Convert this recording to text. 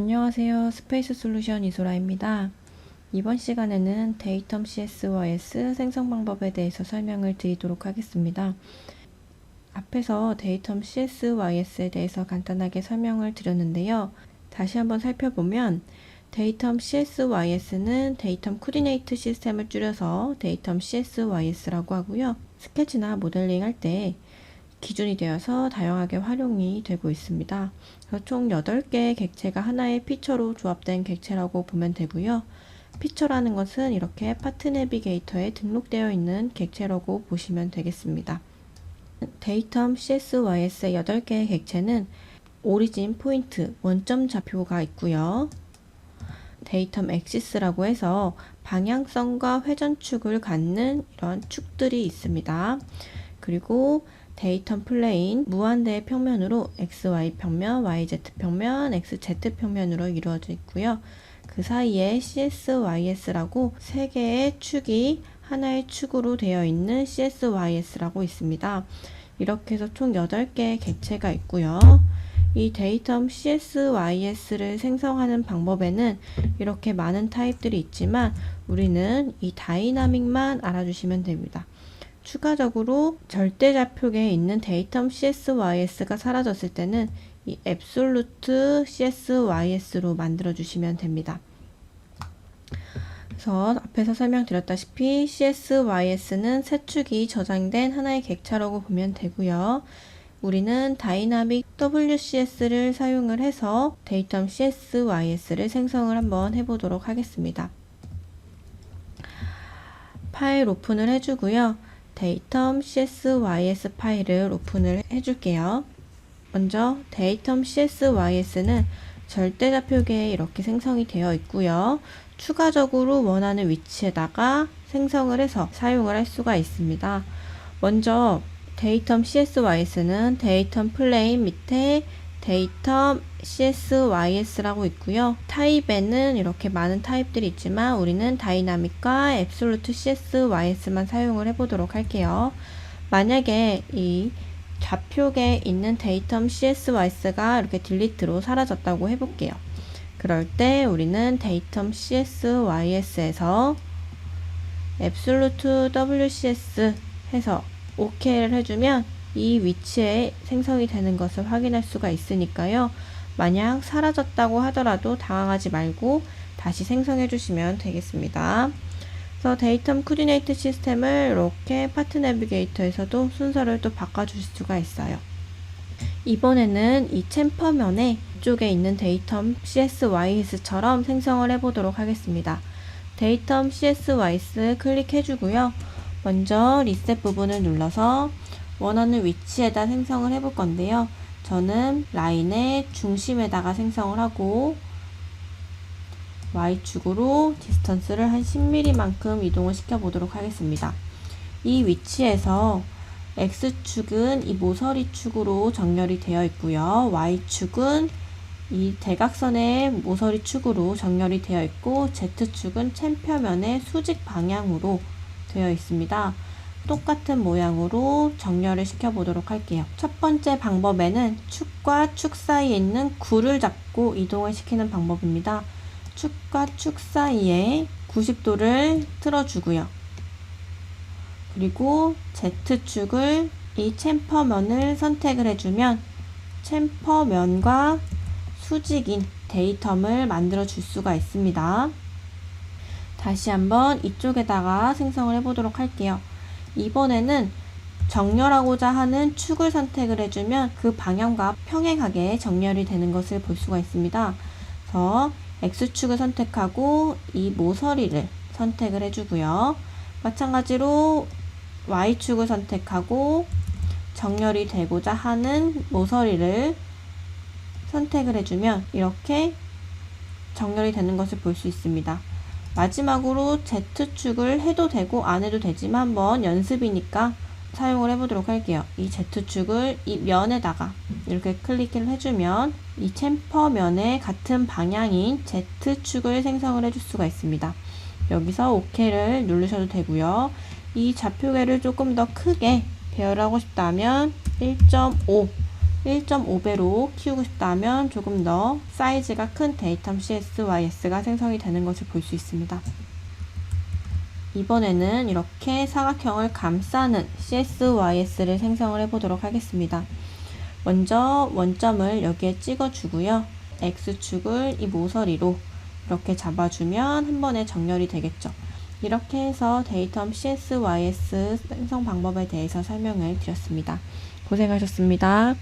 안녕하세요. 스페이스 솔루션 이소라입니다. 이번 시간에는 데이텀 CSYS 생성 방법에 대해서 설명을 드리도록 하겠습니다. 앞에서 데이텀 CSYS에 대해서 간단하게 설명을 드렸는데요. 다시 한번 살펴보면 데이텀 CSYS는 데이텀 코디네이트 시스템을 줄여서 데이텀 CSYS라고 하고요. 스케치나 모델링 할 때 기준이 되어서 다양하게 활용이 되고 있습니다. 그래서 총 8개의 객체가 하나의 피처로 조합된 객체라고 보면 되고요. 피처라는 것은 이렇게 파트 내비게이터에 등록되어 있는 객체라고 보시면 되겠습니다. 데이텀 CSYS의 8개의 객체는 오리진 포인트, 원점 좌표가 있고요. 데이텀 엑시스라고 해서 방향성과 회전축을 갖는 이런 축들이 있습니다. 그리고 데이텀 플레인, 무한대의 평면으로 XY 평면, YZ 평면, XZ 평면으로 이루어져 있고요. 그 사이에 CSYS라고 3개의 축이 하나의 축으로 되어 있는 CSYS라고 있습니다. 이렇게 해서 총 8개의 객체가 있고요. 이 데이텀 CSYS를 생성하는 방법에는 이렇게 많은 타입들이 있지만 우리는 이 다이나믹만 알아주시면 됩니다. 추가적으로 절대좌표계에 있는 데이텀 CSYS가 사라졌을 때는 이 앱솔루트 CSYS로 만들어 주시면 됩니다. 그래서 앞에서 설명드렸다시피 CSYS는 세 축이 저장된 하나의 객체라고 보면 되고요. 우리는 다이나믹 WCS를 사용을 해서 데이텀 CSYS를 생성을 한번 해보도록 하겠습니다. 파일 오픈을 해주고요. 데이텀 CSYS 파일을 오픈을 해줄게요. 먼저 데이텀 CSYS는 절대좌표계에 이렇게 생성이 되어 있고요. 추가적으로 원하는 위치에다가 생성을 해서 사용을 할 수가 있습니다. 먼저 데이텀 CSYS는 데이텀 플레인 밑에 데이텀 CSYS라고 있고요. 타입에는 이렇게 많은 타입들이 있지만 우리는 다이나믹과 앱솔루트 CSYS만 사용을 해보도록 할게요. 만약에 이 좌표계에 있는 데이텀 CSYS가 이렇게 딜리트로 사라졌다고 해볼게요. 그럴 때 우리는 데이텀 CSYS에서 앱솔루트 WCS 해서 OK를 해주면 이 위치에 생성이 되는 것을 확인할 수가 있으니까요. 만약 사라졌다고 하더라도 당황하지 말고 다시 생성해 주시면 되겠습니다. 그래서 데이텀 코디네이트 시스템을 이렇게 파트 내비게이터에서도 순서를 또 바꿔주실 수가 있어요. 이번에는 이 챔퍼면에 이쪽에 있는 데이텀 CSYS처럼 생성을 해보도록 하겠습니다. 데이텀 CSYS 클릭해 주고요. 먼저 리셋 부분을 눌러서 원하는 위치에다 생성을 해볼 건데요. 저는 라인의 중심에다가 생성을 하고 Y축으로 디스턴스를 한 10mm만큼 이동을 시켜 보도록 하겠습니다. 이 위치에서 X축은 이 모서리 축으로 정렬이 되어 있고요. Y축은 이 대각선의 모서리 축으로 정렬이 되어 있고 Z축은 챔표면의 수직 방향으로 되어 있습니다. 똑같은 모양으로 정렬을 시켜 보도록 할게요. 첫 번째 방법에는 축과 축 사이에 있는 굴을 잡고 이동을 시키는 방법입니다. 축과 축 사이에 90도를 틀어주고요. 그리고 Z축을 이 챔퍼면을 선택을 해주면 챔퍼면과 수직인 데이텀을 만들어 줄 수가 있습니다. 다시 한번 이쪽에다가 생성을 해보도록 할게요. 이번에는 정렬하고자 하는 축을 선택을 해주면 그 방향과 평행하게 정렬이 되는 것을 볼 수가 있습니다. 그래서 X축을 선택하고 이 모서리를 선택을 해주고요. 마찬가지로 Y축을 선택하고 정렬이 되고자 하는 모서리를 선택을 해주면 이렇게 정렬이 되는 것을 볼 수 있습니다. 마지막으로 Z축을 해도 되고 안 해도 되지만 한번 연습이니까 사용을 해보도록 할게요. 이 Z축을 이 면에다가 이렇게 클릭을 해주면 이 챔퍼면의 같은 방향인 Z축을 생성을 해줄 수가 있습니다. 여기서 OK를 누르셔도 되고요. 이 좌표계를 조금 더 크게 배열하고 싶다면 1.5 1.5배로 키우고 싶다면 조금 더 사이즈가 큰 데이텀 CSYS가 생성이 되는 것을 볼 수 있습니다. 이번에는 이렇게 사각형을 감싸는 CSYS를 생성을 해보도록 하겠습니다. 먼저 원점을 여기에 찍어주고요. X축을 이 모서리로 이렇게 잡아주면 한 번에 정렬이 되겠죠. 이렇게 해서 데이텀 CSYS 생성 방법에 대해서 설명을 드렸습니다. 고생하셨습니다.